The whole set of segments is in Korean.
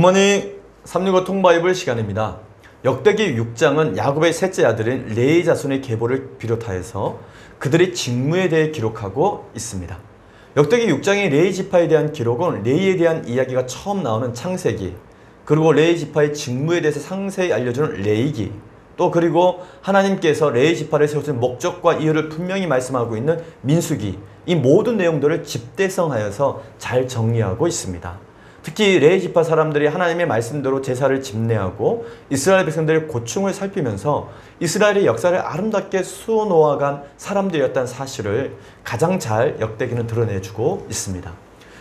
굿모닝 365 통바이블 시간입니다. 역대기 6장은 야곱의 셋째 아들인 레위 자손의 계보를 비롯하여서 그들의 직무에 대해 기록하고 있습니다. 역대기 6장의 레위 지파에 대한 기록은 레위에 대한 이야기가 처음 나오는 창세기, 그리고 레위 지파의 직무에 대해서 상세히 알려주는 레위기, 또 그리고 하나님께서 레위 지파를 세우신 목적과 이유를 분명히 말씀하고 있는 민수기, 이 모든 내용들을 집대성하여서 잘 정리하고 있습니다. 특히 레위 지파 사람들이 하나님의 말씀대로 제사를 집례하고 이스라엘 백성들의 고충을 살피면서 이스라엘의 역사를 아름답게 수놓아간 사람들이었다는 사실을 가장 잘 역대기는 드러내주고 있습니다.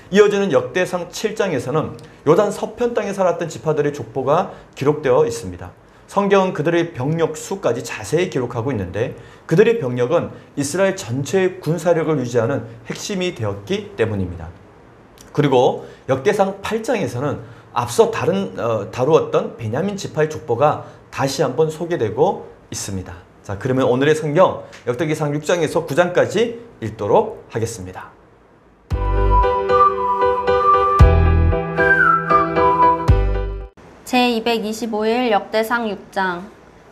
이어지는 역대상 7장에서는 요단 서편 땅에 살았던 지파들의 족보가 기록되어 있습니다. 성경은 그들의 병력 수까지 자세히 기록하고 있는데 그들의 병력은 이스라엘 전체의 군사력을 유지하는 핵심이 되었기 때문입니다. 그리고 역대상 8장에서는 앞서 다루었던 베냐민 지파의 족보가 다시 한번 소개되고 있습니다. 자, 그러면 오늘의 성경 역대기상 6장에서 9장까지 읽도록 하겠습니다. 제225일 역대상 6장.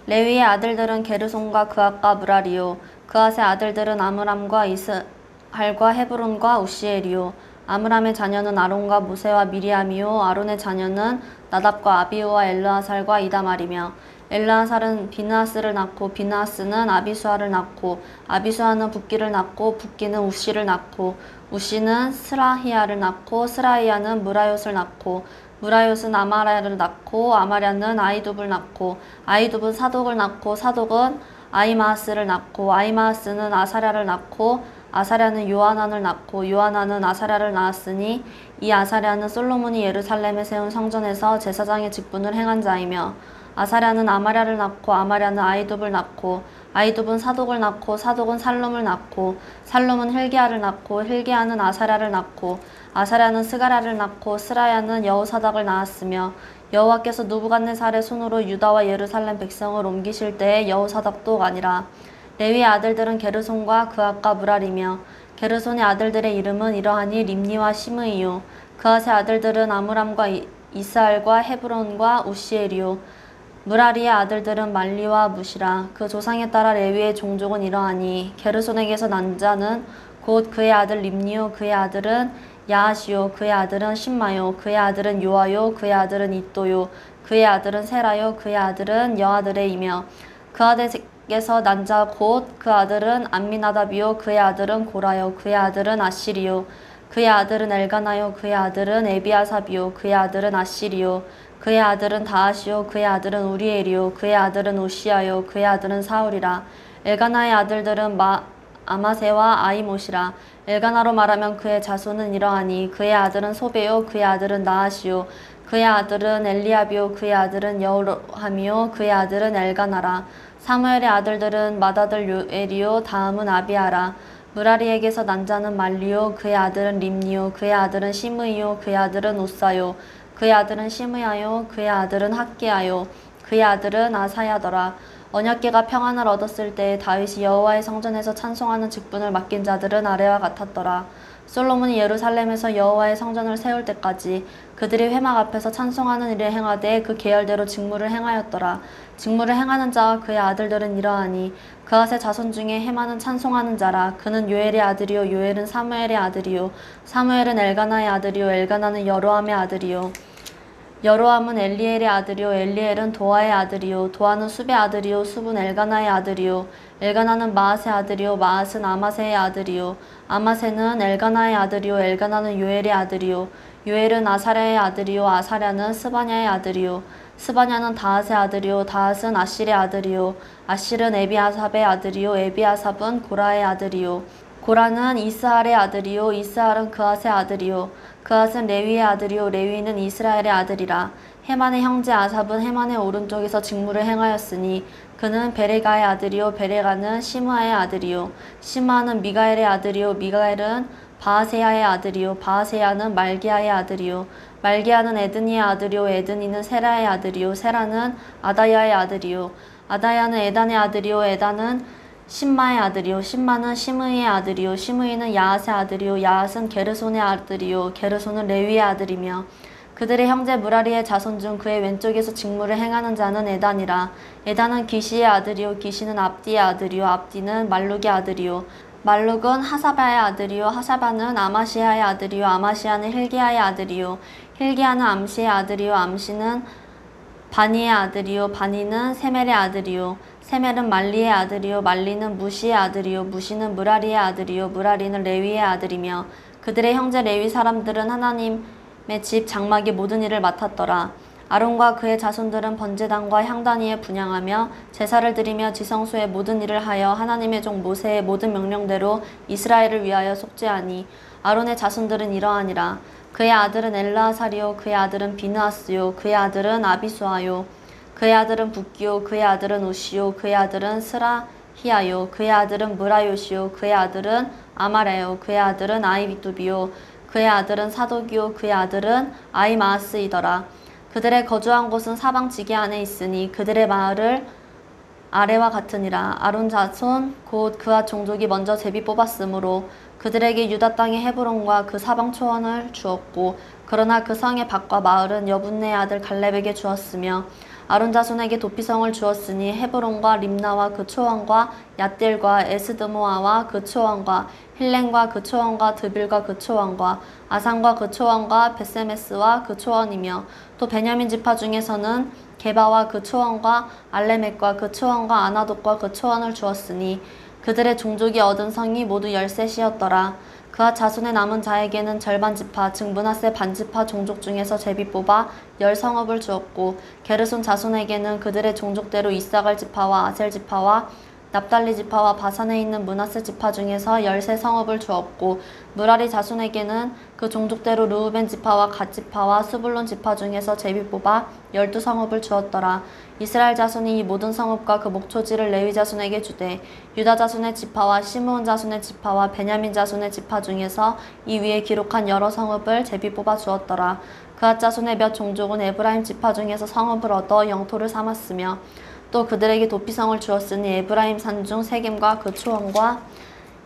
레위의 아들들은 게르손과 그앗과 무라리요, 그앗의 아들들은 아므람과 이스할과 헤브론과 우시엘이요. 아므람의 자녀는 아론과 모세와 미리암이요, 아론의 자녀는 나답과 아비후와 엘르아살과 이다말이며, 엘르아살은 비느하스를 낳고 비느하스는 아비수아를 낳고, 아비수아는 붓기를 낳고 붓기는 우시를 낳고, 우시는 스라히야를 낳고, 스라히야는 무라욤을 낳고, 무라욤은 아마랴를 낳고, 아마랴는 아이둡을 낳고, 아이둡은 사독을 낳고, 사독은 아이마하스를 낳고, 아이마하스는 아사랴를 낳고, 아사랴는 요하난을 낳고, 요하난은 아사랴를 낳았으니 이 아사랴는 솔로몬이 예루살렘에 세운 성전에서 제사장의 직분을 행한 자이며, 아사랴는 아마랴를 낳고, 아마랴는 아이둡을 낳고, 아이둡은 사독을 낳고, 사독은 살룸을 낳고, 살룸은 hil기야를 낳고, hil기야는 아사랴를 낳고, 아사랴는 스가랴를 낳고, 스라야는 여호사닥을 낳았으며, 여호와께서 느부갓네살의 손으로 유다와 예루살렘 백성을 옮기실 때에 여호사닥도 아니라. 레위의 아들들은 게르손과 그앗과 무라리며, 게르손의 아들들의 이름은 이러하니 림니와 시므이요, 그앗의 아들들은 아므람과 이스할과 헤브론과 우시엘이요, 무라리의 아들들은 말리와 무시라. 그 조상에 따라 레위의 종족은 이러하니, 게르손에게서 난 자는 곧 그의 아들 림니요, 그의 아들은 야하시요, 그의 아들은 신마요, 그의 아들은 요아요, 그의 아들은 이또요, 그의 아들은 세라요, 그의 아들은 여아들의이며, 그 아들에게서 난 자 곧 그 아들은 암미나답이요, 그의 아들은 고라요, 그의 아들은 아시리요, 그의 아들은 엘가나요, 그의 아들은 에비아삽이요, 그의 아들은 아시리요, 그의 아들은 다하시요, 그의 아들은 우리엘이요, 그의 아들은 우시야요, 그의 아들은 사울이라. 엘가나의 아들들은 아마세와 아이못이라. 엘가나로 말하면 그의 자손은 이러하니, 그의 아들은 소베요, 그의 아들은 나하시요, 그의 아들은 엘리압이요, 그의 아들은 여로함이요, 그의 아들은 엘가나라. 사무엘의 아들들은 맏아들 요엘이요, 다음은 아비아라. 무라리에게서 난 자는 말리요, 그의 아들은 림니요, 그의 아들은 시므이요, 그의 아들은 우사요, 그의 아들은 시므야요, 그의 아들은 학기야요, 그의 아들은 아사야더라. 언약궤가 평안을 얻었을 때 다윗이 여호와의 성전에서 찬송하는 직분을 맡긴 자들은 아래와 같았더라. 솔로몬이 예루살렘에서 여호와의 성전을 세울 때까지 그들이 회막 앞에서 찬송하는 일을 행하되 그 계열대로 직무를 행하였더라. 직무를 행하는 자와 그의 아들들은 이러하니, 그앗의 자손 중에 헤만은 찬송하는 자라. 그는 요엘의 아들이요, 요엘은 사무엘의 아들이요, 사무엘은 엘가나의 아들이요, 엘가나는 여로함의 아들이요, 여로함은 엘리엘의 아들이요, 엘리엘은 도아의 아들이요, 도아는 숲의 아들이요, 숲은 엘가나의 아들이요, 엘가나는 마앗의 아들이요, 마앗은 아마세의 아들이요, 아마세는 엘가나의 아들이요, 엘가나는 요엘의 아들이요, 요엘은 아사랴의 아들이요, 아사랴는 스바냐의 아들이요, 스바냐는 다핫의 아들이요, 다핫은 아실의 아들이요, 아실은 에비아삽의 아들이요, 에비아삽은 고라의 아들이요, 고라는 이스할의 아들이요, 이스할은 그앗의 아들이요, 그앗은 레위의 아들이요, 레위는 이스라엘의 아들이라. 헤만의 형제 아삽은 헤만의 오른쪽에서 직무를 행하였으니 그는 베레가의 아들이요, 베레가는 시므아의 아들이요, 시므아는 미가엘의 아들이요, 미가엘은 바하세야의 아들이요, 바하세야는 말기야의 아들이요, 말기야는 에드니의 아들이요, 에드니는 세라의 아들이요, 세라는 아다야의 아들이요, 아다야는 에단의 아들이요, 에단은 신마의 아들이요, 신마는 시므이의 아들이요, 시므이는 야앗의 아들이요, 야앗은 게르손의 아들이요, 게르손은 레위의 아들이며, 그들의 형제 무라리의 자손 중 그의 왼쪽에서 직무를 행하는 자는 에단이라. 에단은 기시의 아들이요 기시는 압디의 아들이요 압디는 말룩의 아들이요 말룩은 하사바의 아들이요 하사바는 아마시아의 아들이요 아마시아는 힐기야의 아들이요 힐기야는 암시의 아들이요 암시는 바니의 아들이요 바니는 세멜의 아들이요 세멜은 말리의 아들이요 말리는 무시의 아들이요 무시는 무라리의 아들이요 무라리는 레위의 아들이며 그들의 형제 레위 사람들은 하나님의 집 장막의 모든 일을 맡았더라. 아론과 그의 자손들은 번제단과 향단위에 분향하며 제사를 드리며 지성소의 모든 일을 하여 하나님의 종 모세의 모든 명령대로 이스라엘을 위하여 속죄하니 아론의 자손들은 이러하니라. 그의 아들은 엘라사리요 그의 아들은 비느하스요 그의 아들은 아비수아요 그의 아들은 붓기요 그의 아들은 우시요 그의 아들은 스라히야요 그의 아들은 무라요시요 그의 아들은 아마레요 그의 아들은 아이비뚜비요 그의 아들은 사독이요 그의 아들은 아이마아스이더라. 그들의 거주한 곳은 사방 지게 안에 있으니 그들의 마을을 아래와 같으니라. 아론 자손 곧 그와 종족이 먼저 제비 뽑았으므로 그들에게 유다 땅의 헤브론과 그 사방 초원을 주었고 그러나 그 성의 밭과 마을은 여분네의 아들 갈렙에게 주었으며 아론 자손에게 도피성을 주었으니 헤브론과 림나와 그 초원과 얏딜과 에스드모아와 그 초원과 힐렌과 그 초원과 드빌과 그 초원과 아산과 그 초원과 베세메스와 그 초원이며 또 베냐민 지파 중에서는 게바와 그 초원과 알레멕과 그 초원과 아나돗과 그 초원을 주었으니 그들의 종족이 얻은 성이 모두 13이었더라. 그와 자손의 남은 자에게는 절반 지파 즉 므낫세 반지파 종족 중에서 제비 뽑아 10성읍을 주었고 게르손 자손에게는 그들의 종족대로 이사갈 지파와 아셀 지파와 납달리 지파와 바산에 있는 므낫세 지파 중에서 13성읍을 주었고 무라리 자손에게는 그 종족대로 르우벤 지파와 갓 지파와 스불론 지파 중에서 제비 뽑아 12성읍을 주었더라. 이스라엘 자손이 이 모든 성읍과 그 목초지를 레위 자손에게 주되 유다 자손의 지파와 시므온 자손의 지파와 베냐민 자손의 지파 중에서 이 위에 기록한 여러 성읍을 제비 뽑아 주었더라. 그앗 자손의 몇 종족은 에브라임 지파 중에서 성읍을 얻어 영토를 삼았으며 또 그들에게 도피성을 주었으니 에브라임 산중 세겜과 그 초원과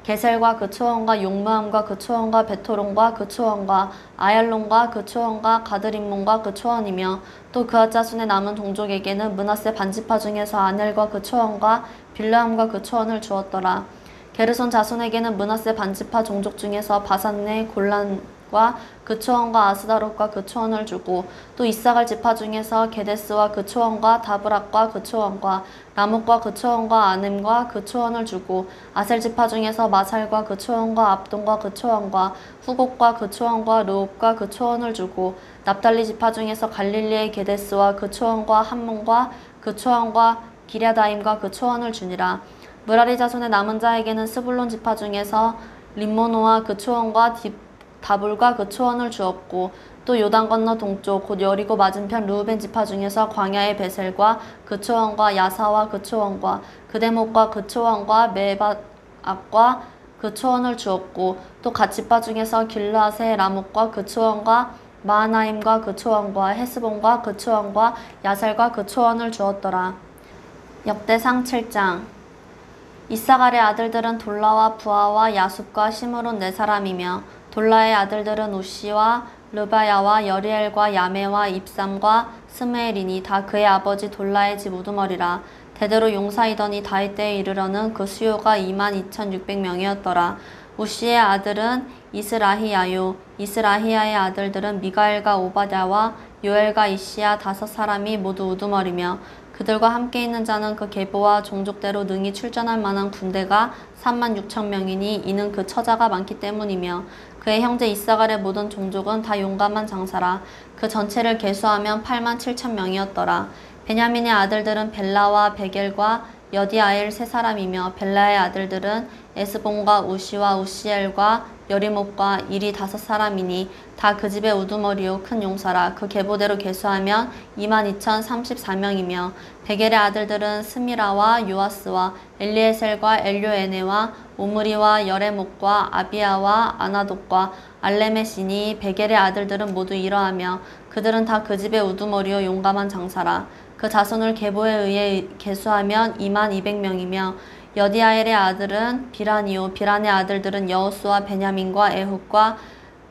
게셀과 그 초원과 용무함과 그 초원과 베토론과 그 초원과 아얄론과 그 초원과 가드림몬과 그 초원이며 또 그앗 자손의 남은 종족에게는 므낫세 반지파 중에서 아넬과 그 초원과 빌르함과 그 초원을 주었더라. 게르손 자손에게는 므낫세 반지파 종족 중에서 바산네 골란과 그 초원과 아스다롯과 그 초원을 주고 또 이사갈 지파 중에서 게데스와 그 초원과 다브락과 그 초원과 라목과 그 초원과 아넴과 그 초원을 주고 아셀 지파 중에서 마살과 그 초원과 압돈과 그 초원과 후곡과 그 초원과 르옵과 그 초원을 주고 납달리 지파 중에서 갈릴리의 게데스와 그 초원과 함몬과 그 초원과 기랴다임과 그 초원을 주니라. 무라리 자손의 남은 자에게는 스불론 지파 중에서 림모노와 그 초원과 다불과 그 초원을 주었고 또 요단 건너 동쪽 곧 여리고 맞은편 르우벤 지파 중에서 광야의 베셀과 그 초원과 야사와 그 초원과 그데못과 그 초원과 메바앗과 그 초원을 주었고 또 갓 지파 중에서 길르앗의 라목과 그 초원과 마하나임과 그 초원과 헤스본과 그 초원과 야셀과 그 초원을 주었더라. 역대상 7장. 이사갈의 아들들은 돌라와 부하와 야숲과 시므론 4사람이며 돌라의 아들들은 우시와 르바야와 여리엘과 야메와 입삼과 스메엘이니 다 그의 아버지 돌라의 집 우두머리라. 대대로 용사이더니 다윗 때에 이르러는 그 수요가 22,600명이었더라. 우시의 아들은 이스라히야요. 이스라히야의 아들들은 미가엘과 오바댜와 요엘과 이시야 5사람이 모두 우두머리며 그들과 함께 있는 자는 그 계보와 종족대로 능히 출전할 만한 군대가 36,000명이니 이는 그 처자가 많기 때문이며 그의 형제 이사갈의 모든 종족은 다 용감한 장사라. 그 전체를 계수하면 87,000명이었더라. 베냐민의 아들들은 벨라와 베겔과 여디아엘 3사람이며 벨라의 아들들은 에스본과 우시와 우시엘과 여리목과 일이 5사람이니 다 그 집의 우두머리요 큰 용사라. 그 계보대로 계수하면 22,034명이며 베겔의 아들들은 스미라와 요아스와 엘리에셀과 엘료에네와 오므리와 여레목과 아비야와 아나돗과 알레메시니 베겔의 아들들은 모두 이러하며 그들은 다 그 집의 우두머리요 용감한 장사라. 그 자손을 계보에 의해 계수하면 22,000명이며 여디아엘의 아들은 비란이요 비란의 아들들은 여호수와 베냐민과 에훗과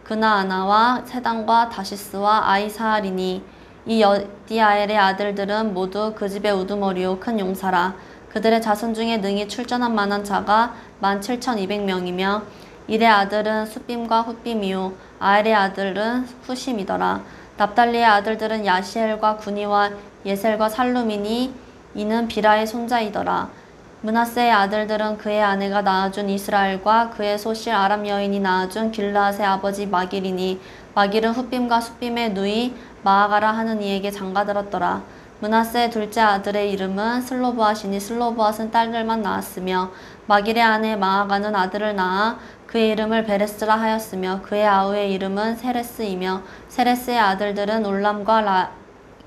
그 그나아나와 세단과 다시스와 아이사알이니 이 여디아엘의 아들들은 모두 그 집의 우두머리요 큰 용사라. 그들의 자손 중에 능히 출전할 만한 자가 17,200명이며 일의 아들은 숫빔과 훗빔이요 아엘의 아들은 후심이더라. 납달리의 아들들은 야시엘과 구니와 예셀과 살루미니 이는 비라의 손자이더라. 므낫세의 아들들은 그의 아내가 낳아준 이스라엘과 그의 소실 아람 여인이 낳아준 길르앗의 아버지 마길이니 마길은 훗빔과 숫빔의 누이 마아가라 하는 이에게 장가들었더라. 므낫세의 둘째 아들의 이름은 슬로브앗이니 슬로브앗은 딸들만 낳았으며 마길의 아내 마아가는 아들을 낳아 그의 이름을 베레스라 하였으며 그의 아우의 이름은 세레스이며 세레스의 아들들은 울람과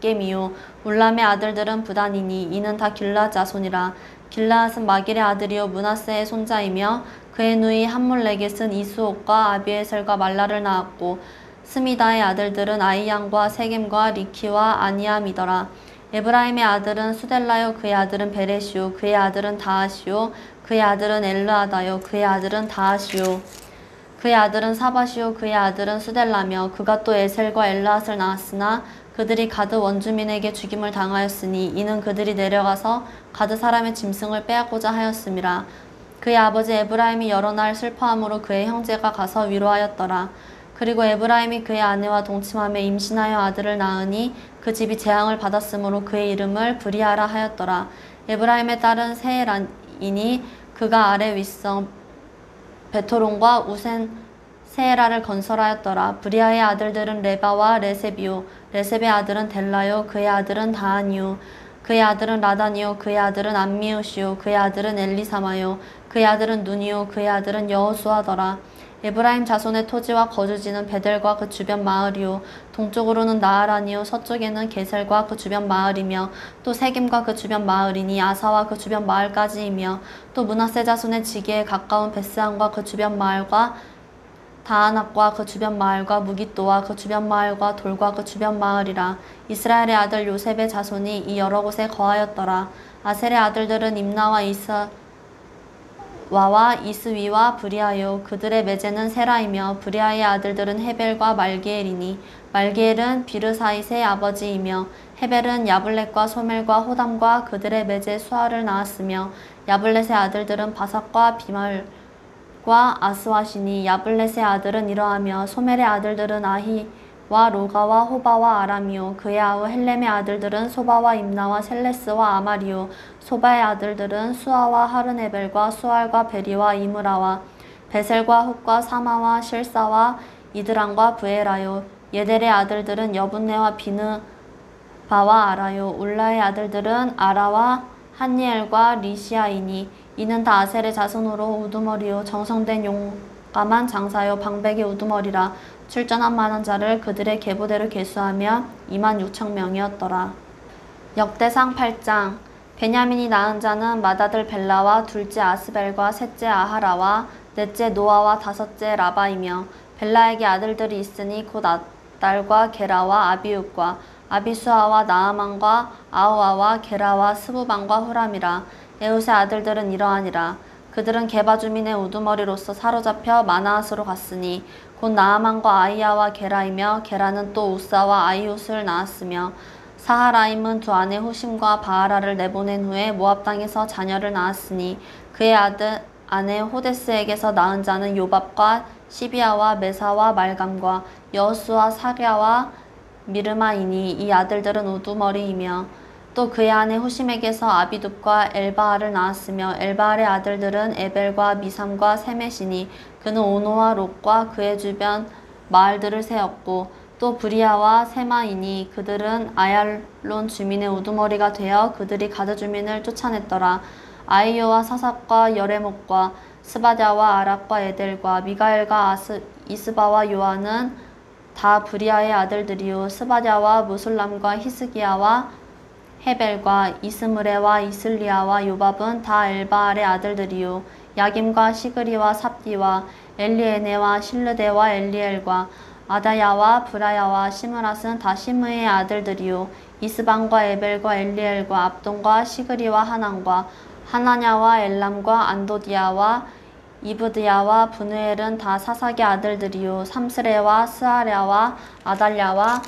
라겜이요 울람의 아들들은 부단이니 이는 다 길르앗 자손이라. 길르앗은 마길의 아들이요 므낫세의 손자이며 그의 누이 함몰레겟은 이스옥과 아비에셀과 말라를 낳았고 스미다의 아들들은 아이양과 세겜과 리키와 아니암이더라. 에브라임의 아들은 수델라요 그의 아들은 베레시요 그의 아들은 다하시요 그의 아들은 엘르아다요 그의 아들은 다하시요 그의 아들은 사바시요 그의 아들은 수델라며 그가 또 에셀과 엘르앗을 낳았으나 그들이 가드 원주민에게 죽임을 당하였으니 이는 그들이 내려가서 가드 사람의 짐승을 빼앗고자 하였음이라. 그의 아버지 에브라임이 여러 날 슬퍼함으로 그의 형제가 가서 위로하였더라. 그리고 에브라임이 그의 아내와 동침함에 임신하여 아들을 낳으니 그 집이 재앙을 받았으므로 그의 이름을 브리아라 하였더라. 에브라임의 딸은 세에라이니 그가 아래 윗성 베토론과 우센 세에라를 건설하였더라. 브리아의 아들들은 레바와 레셉이요 레셉의 아들은 델라요 그의 아들은 다하니요 그의 아들은 라다니요 그의 아들은 암미우시요 그의 아들은 엘리사마요 그의 아들은 눈이요 그의 아들은 여호수아더라. 에브라임 자손의 토지와 거주지는 베델과 그 주변 마을이요 동쪽으로는 나아란이요 서쪽에는 게셀과 그 주변 마을이며 또 세겜과 그 주변 마을이니 아사와 그 주변 마을까지이며 또 므낫세 자손의 지기에 가까운 베스안과 그 주변 마을과 다아낙과 그 주변 마을과 무깃도와 그 주변 마을과 돌과 그 주변 마을이라. 이스라엘의 아들 요셉의 자손이 이 여러 곳에 거하였더라. 아셀의 아들들은 임나와 이스와와 이스위와 브리아요 그들의 매제는 세라이며 브리아의 아들들은 헤벨과 말기엘이니 말기엘은 비르사잇의 아버지이며 헤벨은 야블렛과 소멜과 호담과 그들의 매제 수아를 낳았으며 야블렛의 아들들은 바삭과 비말과 아스와시니 야블렛의 아들은 이러하며 소멜의 아들들은 아히와 로가와 호바와 아람이요 그의 아우 헬렘의 아들들은 소바와 임나와 셀레스와 아마리요 소바의 아들들은 수아와 하르네벨과 수알과 베리와 이므라와 베셀과 훗과 사마와 실사와 이드랑과 브에라요 예델의 아들들은 여분네와 비느바와 아라요 울라의 아들들은 아라와 한니엘과 리시아이니 이는 다 아셀의 자손으로 우두머리요 정성된 용감한 장사요 방백의 우두머리라. 출전한 만한 자를 그들의 계보대로 계수하며 26,000명이었더라. 역대상 8장. 베냐민이 낳은 자는 맏아들 벨라와 둘째 아스벨과 셋째 아하라와 넷째 노아와 다섯째 라바이며 벨라에게 아들들이 있으니 곧 아달과 게라와 아비웃과 아비수아와 나아만과 아우아와 게라와 스부반과 후람이라. 에웃의 아들들은 이러하니라. 그들은 게바 주민의 우두머리로서 사로잡혀 마나앗으로 갔으니 곧 나아만과 아이야와 게라이며 게라는 또 우사와 아이웃을 낳았으며 사하라임은 두 아내 후심과 바하라를 내보낸 후에 모압 땅에서 자녀를 낳았으니 그의 아내 호데스에게서 낳은 자는 요밥과 시비아와 메사와 말감과 여호수와 사랴와 미르마이니 이 아들들은 우두머리이며 또 그의 아내 후심에게서 아비둡과 엘바알을 낳았으며 엘바알의 아들들은 에벨과 미삼과 세메시니 그는 오노와 롯과 그의 주변 마을들을 세웠고 또 브리아와 세마이니 그들은 아얄론 주민의 우두머리가 되어 그들이 가드 주민을 쫓아냈더라. 아이요와 사삭과 여레목과 스바랴와 아락과 에델과 미가엘과 이스바와 요아는 다 브리아의 아들들이요 스바랴와 무술람과 히스기야와 헤벨과 이스므레와 이슬리아와 요밥은 다 엘바알의 아들들이요 야김과 시그리와 삽디와 엘리에네와 실르데와 엘리엘과 아다야와 브라야와 시므랏은 다 시므의 아들들이요 이스방과 에벨과 엘리엘과 압돈과 시그리와 하난과 하나냐와 엘람과 안도디아와 이브드야와 분우엘은 다 사삭의 아들들이요 삼스레와 스아랴와 아달랴와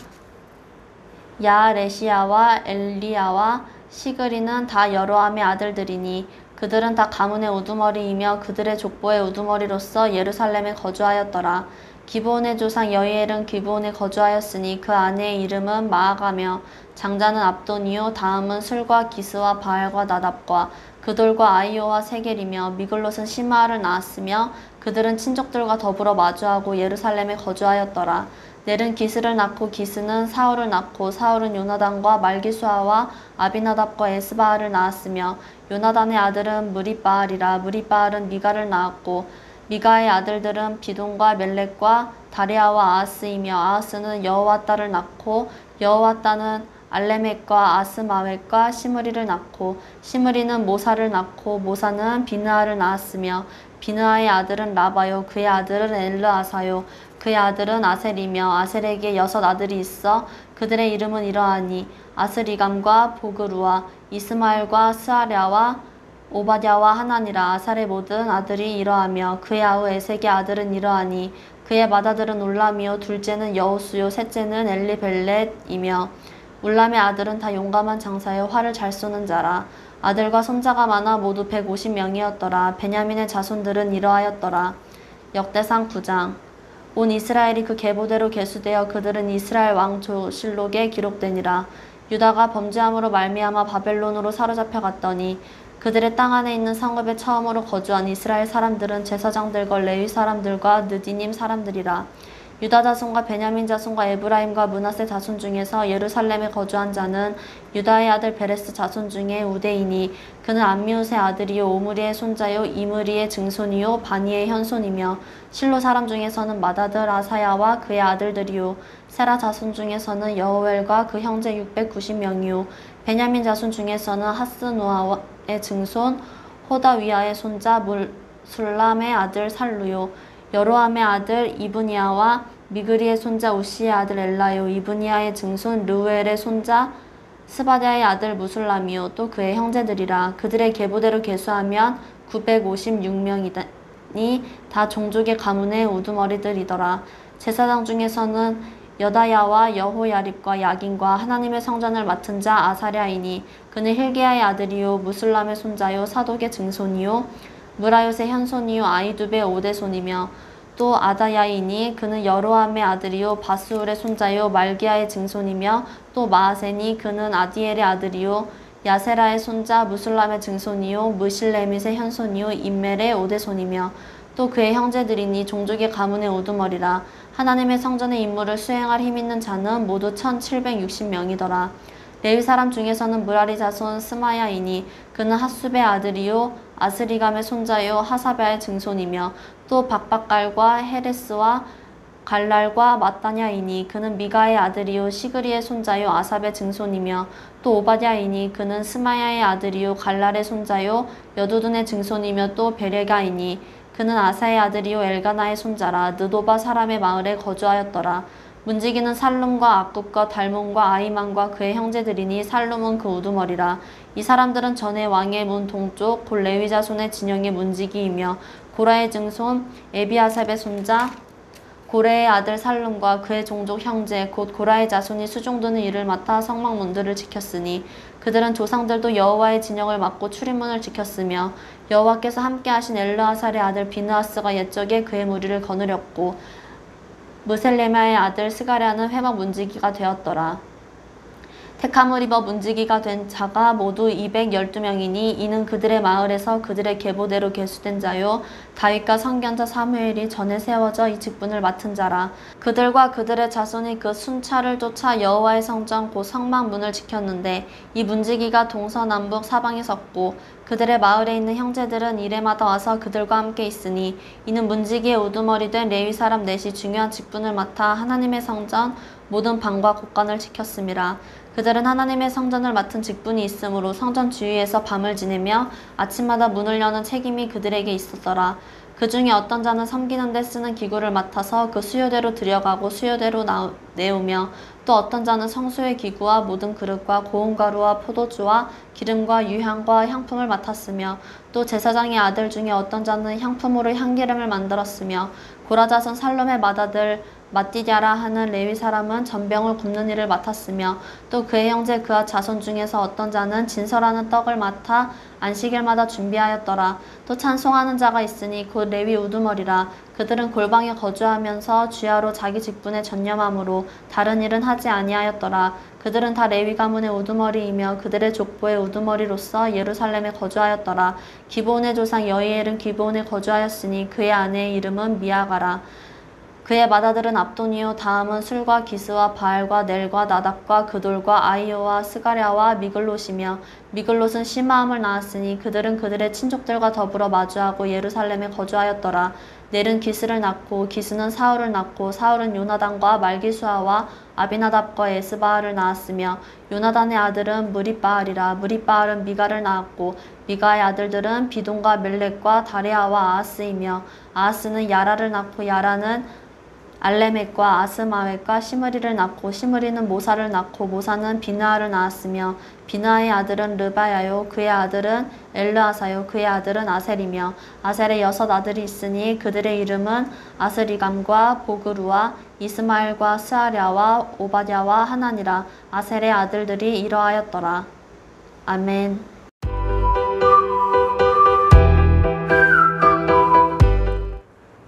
야레시야와 엘리야와 시그리는 다 여로함의 아들들이니 그들은 다 가문의 우두머리이며 그들의 족보의 우두머리로서 예루살렘에 거주하였더라. 기브온의 조상 여이엘은 기브온에 거주하였으니 그 아내의 이름은 마아가며 장자는 압돈이요 다음은 술과 기스와 바알과 나답과 그돌과 아이오와 세겔이며 미글롯은 시므아를 낳았으며 그들은 친족들과 더불어 마주하고 예루살렘에 거주하였더라. 넬은 기스를 낳고 기스는 사울을 낳고 사울은 요나단과 말기수아와 아비나답과 에스바알을 낳았으며 요나단의 아들은 무리바알이라. 무리바알은 미가를 낳았고 미가의 아들들은 비돈과 멜렉과 다레아와 아하스이며 아하스는 여호와따를 낳고 여호와따는 알레멕과 아스마웻과 시므리를 낳고 시므리는 모사를 낳고 모사는 비느하를 낳았으며 비느하의 아들은 라바요 그의 아들은 엘르아사요 그의 아들은 아셀이며 아셀에게 6 아들이 있어 그들의 이름은 이러하니 아스리감과 보그루와 이스마엘과 스아랴와 오바댜와 하나니라. 아살의 모든 아들이 이러하며 그의 아우 에색의 아들은 이러하니 그의 맏아들은 울람이요 둘째는 여호수요 셋째는 엘리벨렛이며 울람의 아들은 다 용감한 장사여 활을 잘 쏘는 자라. 아들과 손자가 많아 모두 150명이었더라. 베냐민의 자손들은 이러하였더라. 역대상 9장. 온 이스라엘이 그 계보대로 계수되어 그들은 이스라엘 왕 조실록에 기록되니라. 유다가 범죄함으로 말미암아 바벨론으로 사로잡혀 갔더니 그들의 땅 안에 있는 성읍에 처음으로 거주한 이스라엘 사람들은 제사장들과 레위 사람들과 느디님 사람들이라. 유다 자손과 베냐민 자손과 에브라임과 므낫세 자손 중에서 예루살렘에 거주한 자는 유다의 아들 베레스 자손 중에 우대이니 그는 암미웃의 아들이요 오므리의 손자요 이므리의 증손이요 바니의 현손이며 실로 사람 중에서는 맏아들 아사야와 그의 아들들이요 세라 자손 중에서는 여호엘과 그 형제 690명이요 베냐민 자손 중에서는 하스누아의 증손 호다위아의 손자 술람의 아들 살루요 여로함의 아들 이브니아와 미그리의 손자 우시의 아들 엘라요 이브니아의 증손 르우엘의 손자 스바랴의 아들 무술람이요 또 그의 형제들이라. 그들의 계보대로 계수하면 956명이니 다 종족의 가문의 우두머리들이더라. 제사장 중에서는 여다야와 여호야립과 야긴과 하나님의 성전을 맡은 자 아사랴이니 그는 힐기야의 아들이요 무술람의 손자요 사독의 증손이요 무라요의 현손이요 아이두베의 오대손이며 또 아다야이니 그는 여로함의 아들이요 바스울의 손자요 말기야의 증손이며 또 마아세니 그는 아디엘의 아들이요 야세라의 손자 무술람의 증손이요 무실레밋의 현손이요 임멜의 오대손이며 또 그의 형제들이니 종족의 가문의 우두머리라. 하나님의 성전의 임무를 수행할 힘있는 자는 모두 1760명이더라. 레위 사람 중에서는 무라리 자손 스마야이니 그는 핫숲의 아들이요 아스리감의 손자요 하사베의 증손이며 또 박박갈과 헤레스와 갈랄과 마따냐이니 그는 미가의 아들이요 시그리의 손자요 아삽의 증손이며 또 오바댜이니 그는 스마야의 아들이요 갈랄의 손자요 여두둔의 증손이며 또 베레가이니 그는 아사의 아들이요 엘가나의 손자라. 느도바 사람의 마을에 거주하였더라. 문지기는 살룸과 악굽과 달몬과 아이만과 그의 형제들이니 살룸은 그 우두머리라. 이 사람들은 전에 왕의 문 동쪽 곧 레위 자손의 진영의 문지기이며 고라의 증손 에비아삽의 손자 고레의 아들 살룸과 그의 종족 형제 곧 고라의 자손이 수종드는 일을 맡아 성막문들을 지켰으니 그들은 조상들도 여호와의 진영을 맡고 출입문을 지켰으며 여호와께서 함께하신 엘르아살의 아들 비느하스가 옛적에 그의 무리를 거느렸고 무셀레마의 아들 스가랴는 회막 문지기가 되었더라. 택함을 입어 문지기가 된 자가 모두 212명이니 이는 그들의 마을에서 그들의 계보대로 계수된 자요 다윗과 선견자 사무엘이 전에 세워져 이 직분을 맡은 자라. 그들과 그들의 자손이 그 순찰을 쫓아 여호와의 성전 곧 성막문을 지켰는데 이 문지기가 동서남북 사방에 섰고 그들의 마을에 있는 형제들은 이레마다 와서 그들과 함께 있으니 이는 문지기의 우두머리 된 레위 사람 넷이 중요한 직분을 맡아 하나님의 성전 모든 방과 곳간을 지켰음이라. 그들은 하나님의 성전을 맡은 직분이 있으므로 성전 주위에서 밤을 지내며 아침마다 문을 여는 책임이 그들에게 있었더라. 그 중에 어떤 자는 섬기는 데 쓰는 기구를 맡아서 그 수요대로 들여가고 수요대로 내오며, 또 어떤 자는 성소의 기구와 모든 그릇과 고운 가루와 포도주와 기름과 유향과 향품을 맡았으며, 또 제사장의 아들 중에 어떤 자는 향품으로 향기름을 만들었으며, 고라 자손 살롬의 맏아들 마띠랴라 하는 레위 사람은 전병을 굽는 일을 맡았으며, 또 그의 형제 그아 자손 중에서 어떤 자는 진설하는 떡을 맡아 안식일마다 준비하였더라. 또 찬송하는 자가 있으니 곧 레위 우두머리라. 그들은 골방에 거주하면서 주야로 자기 직분에 전념함으로 다른 일은 하지 아니하였더라. 그들은 다 레위 가문의 우두머리이며 그들의 족보의 우두머리로서 예루살렘에 거주하였더라. 기브온의 조상 여이엘은 기브온에 거주하였으니 그의 아내의 이름은 미아가라. 그의 맏아들은 압도니요, 다음은 술과 기스와 바알과 넬과 나답과 그돌과 아이오와 스가랴와 미글롯이며, 미글롯은 시마함을 낳았으니 그들은 그들의 친족들과 더불어 마주하고 예루살렘에 거주하였더라. 넬은 기스를 낳고 기스는 사울을 낳고 사울은 요나단과 말기수아와 아비나답과 에스바알을 낳았으며, 요나단의 아들은 무릿바알이라. 무릿바알은 미가를 낳았고 미가의 아들들은 비돈과 멜렉과 다레아와 아하스이며, 아하스는 야라를 낳고 야라는 알레멕과 아스마웻과 시므리를 낳고 시므리는 모사를 낳고 모사는 비느하를 낳았으며, 비느하의 아들은 르바야요 그의 아들은 엘르아사요 그의 아들은 아셀이며, 아셀의 6 아들이 있으니 그들의 이름은 아스리감과 보그루와 이스마엘과 스아랴와 오바댜와 하나니라. 아셀의 아들들이 이러하였더라. 아멘.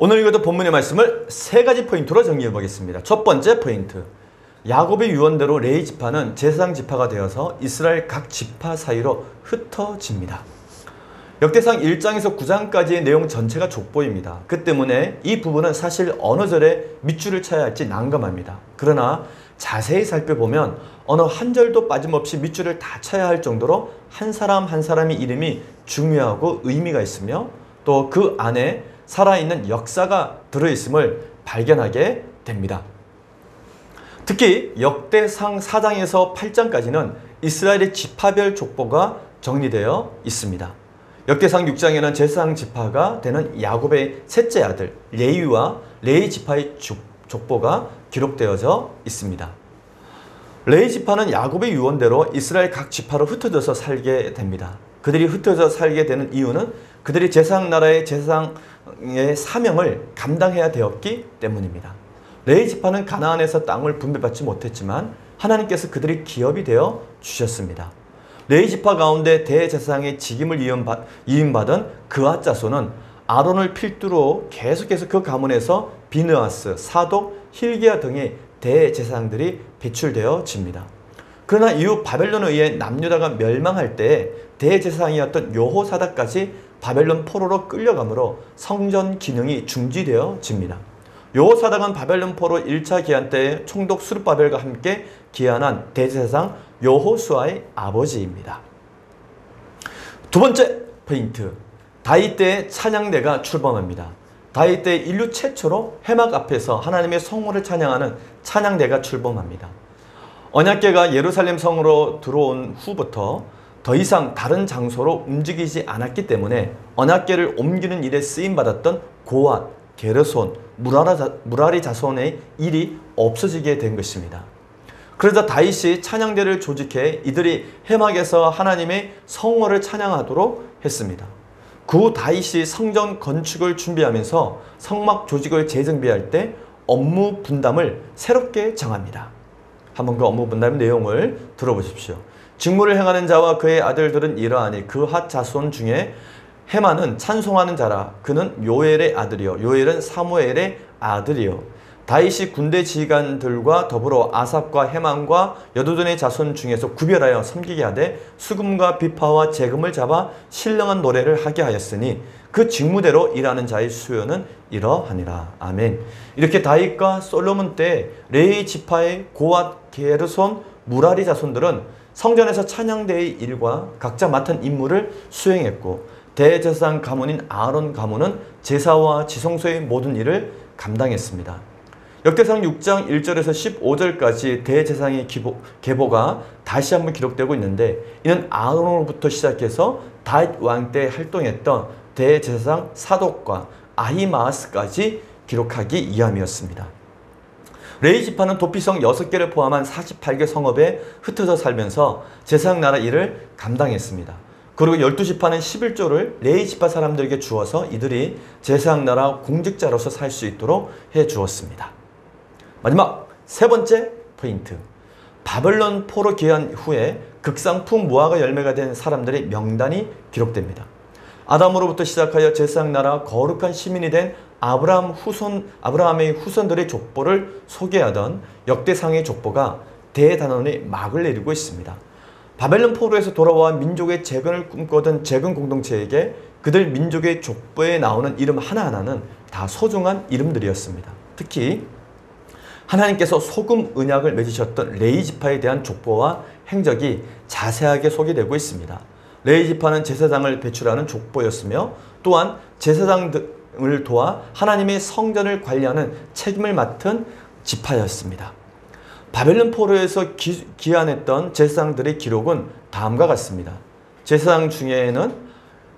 오늘 읽어도 본문의 말씀을 3가지 포인트로 정리해 보겠습니다. 첫 번째 포인트, 야곱의 유언대로 레위 지파는 제사장 지파가 되어서 이스라엘 각 지파 사이로 흩어집니다. 역대상 1장에서 9장까지의 내용 전체가 족보입니다. 그 때문에 이 부분은 사실 어느 절에 밑줄을 쳐야 할지 난감합니다. 그러나 자세히 살펴보면 어느 한 절도 빠짐없이 밑줄을 다 쳐야 할 정도로 한 사람 한 사람의 이름이 중요하고 의미가 있으며, 또 그 안에 살아있는 역사가 들어있음을 발견하게 됩니다. 특히 역대상 4장에서 8장까지는 이스라엘의 지파별 족보가 정리되어 있습니다. 역대상 6장에는 제사장 지파가 되는 야곱의 셋째 아들 레위와 레위 지파의 족보가 기록되어져 있습니다. 레위 지파는 야곱의 유언대로 이스라엘 각 지파로 흩어져서 살게 됩니다. 그들이 흩어져 살게 되는 이유는 그들이 제사장 나라의 제사장의 사명을 감당해야 되었기 때문입니다. 레위 지파는 가나안에서 땅을 분배받지 못했지만 하나님께서 그들이 기업이 되어 주셨습니다. 레위 지파 가운데 대제사장의 직임을 이임받은 그앗 자손은 아론을 필두로 계속해서 그 가문에서 비느하스, 사독, 힐기야 등의 대제사장들이 배출되어집니다. 그러나 이후 바벨론에 의해 남유다가 멸망할 때 대제사장이었던 여호사닥까지 바벨론 포로로 끌려가므로 성전 기능이 중지되어집니다. 여호사닥은 바벨론 포로 1차 기한 때에 총독 스룹바벨과 함께 기한한 대제사장 여호수아의 아버지입니다. 두 번째 포인트, 다윗 때의 찬양대가 출범합니다. 다윗 때 인류 최초로 회막 앞에서 하나님의 성호를 찬양하는 찬양대가 출범합니다. 언약궤가 예루살렘 성으로 들어온 후부터 더 이상 다른 장소로 움직이지 않았기 때문에 언약궤를 옮기는 일에 쓰임받았던 고앗, 게르손, 무라리 자손의 일이 없어지게 된 것입니다. 그러자 다윗이 찬양대를 조직해 이들이 회막에서 하나님의 성호를 찬양하도록 했습니다. 그 후 다윗이 성전 건축을 준비하면서 성막 조직을 재정비할 때 업무 분담을 새롭게 정합니다. 한번 그 업무 분담 내용을 들어보십시오. 직무를 행하는 자와 그의 아들들은 이러하니 그핫 자손 중에 헤만은 찬송하는 자라. 그는 요엘의 아들이요 요엘은 사무엘의 아들이요. 다윗이 군대 지휘관들과 더불어 아삽과 헤만과 여두둔의 자손 중에서 구별하여 섬기게 하되 수금과 비파와 재금을 잡아 신령한 노래를 하게 하였으니 그 직무대로 일하는 자의 수요는 이러하니라. 아멘. 이렇게 다윗과 솔로몬 때 레위 지파의 고앗, 게르손, 무라리 자손들은 성전에서 찬양대의 일과 각자 맡은 임무를 수행했고, 대제사장 가문인 아론 가문은 제사와 지성소의 모든 일을 감당했습니다. 역대상 6장 1절에서 15절까지 대제사장의 계보가 다시 한번 기록되고 있는데, 이는 아론으로부터 시작해서 다윗 왕 때 활동했던 대제사장 사독과 아히마아스까지 기록하기 위함이었습니다. 레위 지파는 도피성 6개를 포함한 48개 성읍에 흩어져 살면서 제사장 나라 일을 감당했습니다. 그리고 12지파는 11조를 레위 지파 사람들에게 주어서 이들이 제사장 나라 공직자로서 살 수 있도록 해 주었습니다. 마지막 세 번째 포인트. 바벨론 포로 귀환 후에 극상품 무화과 열매가 된 사람들의 명단이 기록됩니다. 아담으로부터 시작하여 제사장 나라 거룩한 시민이 된 아브라함의 후손들의 족보를 소개하던 역대상의 족보가 대단원의 막을 내리고 있습니다. 바벨론 포로에서 돌아와 민족의 재건을 꿈꾸던 재건 공동체에게 그들 민족의 족보에 나오는 이름 하나하나는 다 소중한 이름들이었습니다. 특히 하나님께서 소금 언약을 맺으셨던 레위 지파에 대한 족보와 행적이 자세하게 소개되고 있습니다. 레위 지파는 제사장을 배출하는 족보였으며, 또한 제사장을 도와 하나님의 성전을 관리하는 책임을 맡은 지파였습니다. 바벨론 포로에서 귀환했던 제사장들의 기록은 다음과 같습니다. 제사장 중에는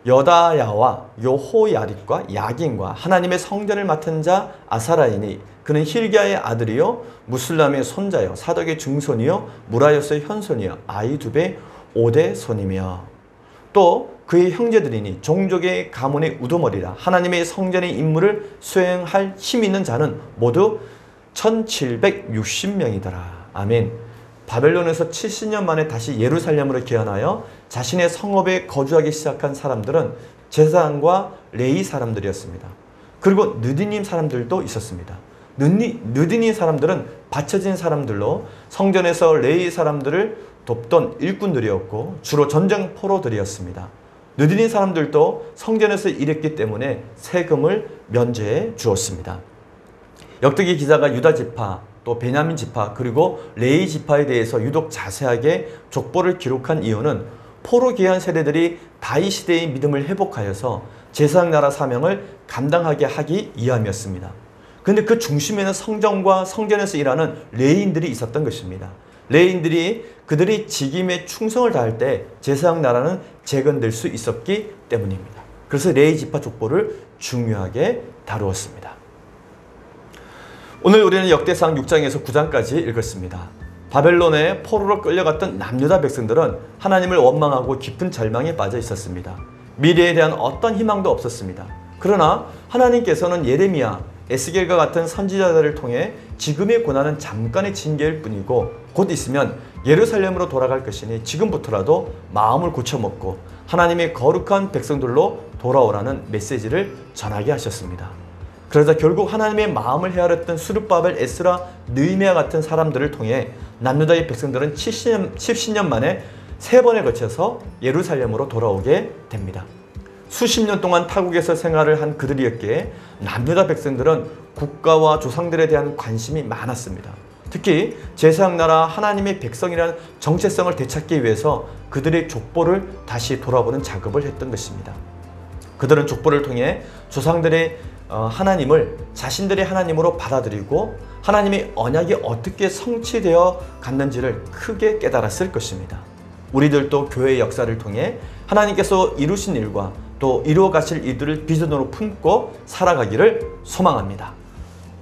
여다야와 요호야립과 야긴과 하나님의 성전을 맡은 자 아사라이니, 그는 힐기야의 아들이요 무슬람의 손자요 사독의 증손이요 무라요스의 현손이요 아이두베의 오대손이며, 또 그의 형제들이니 종족의 가문의 우두머리라. 하나님의 성전의 임무를 수행할 힘 있는 자는 모두 1760명이더라. 아멘. 바벨론에서 70년 만에 다시 예루살렘으로 귀환하여 자신의 성읍에 거주하기 시작한 사람들은 제사장과 레위 사람들이었습니다. 그리고 느디님 사람들도 있었습니다. 느디님 사람들은 받쳐진 사람들로 성전에서 레위 사람들을 돕던 일꾼들이었고 주로 전쟁 포로들이었습니다. 느디님 사람들도 성전에서 일했기 때문에 세금을 면제해 주었습니다. 역대기 기자가 유다 지파, 또 베냐민 지파, 그리고 레위 지파에 대해서 유독 자세하게 족보를 기록한 이유는 포로 귀환 세대들이 다윗 시대의 믿음을 회복하여서 제사장 나라 사명을 감당하게 하기 위함이었습니다. 그런데 그 중심에는 성전과 성전에서 일하는 레위인들이 있었던 것입니다. 레위인들이 그들이 직임에 충성을 다할 때 제사장 나라는 재건될 수 있었기 때문입니다. 그래서 레위 지파 족보를 중요하게 다루었습니다. 오늘 우리는 역대상 6장에서 9장까지 읽었습니다. 바벨론에 포로로 끌려갔던 남유다 백성들은 하나님을 원망하고 깊은 절망에 빠져 있었습니다. 미래에 대한 어떤 희망도 없었습니다. 그러나 하나님께서는 예레미야, 에스겔과 같은 선지자들을 통해 지금의 고난은 잠깐의 징계일 뿐이고 곧 있으면 예루살렘으로 돌아갈 것이니 지금부터라도 마음을 고쳐먹고 하나님의 거룩한 백성들로 돌아오라는 메시지를 전하게 하셨습니다. 그러자 결국 하나님의 마음을 헤아렸던 스룹바벨, 에스라, 느헤미야 같은 사람들을 통해 남유다의 백성들은 70년 만에 3번에 거쳐서 예루살렘으로 돌아오게 됩니다. 수십 년 동안 타국에서 생활을 한 그들이었기에 남유다 백성들은 국가와 조상들에 대한 관심이 많았습니다. 특히 제사장 나라 하나님의 백성이라는 정체성을 되찾기 위해서 그들의 족보를 다시 돌아보는 작업을 했던 것입니다. 그들은 족보를 통해 조상들의 하나님을 자신들의 하나님으로 받아들이고 하나님의 언약이 어떻게 성취되어 갔는지를 크게 깨달았을 것입니다. 우리들도 교회의 역사를 통해 하나님께서 이루신 일과 또 이루어 가실 일들을 비전으로 품고 살아가기를 소망합니다.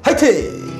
화이팅!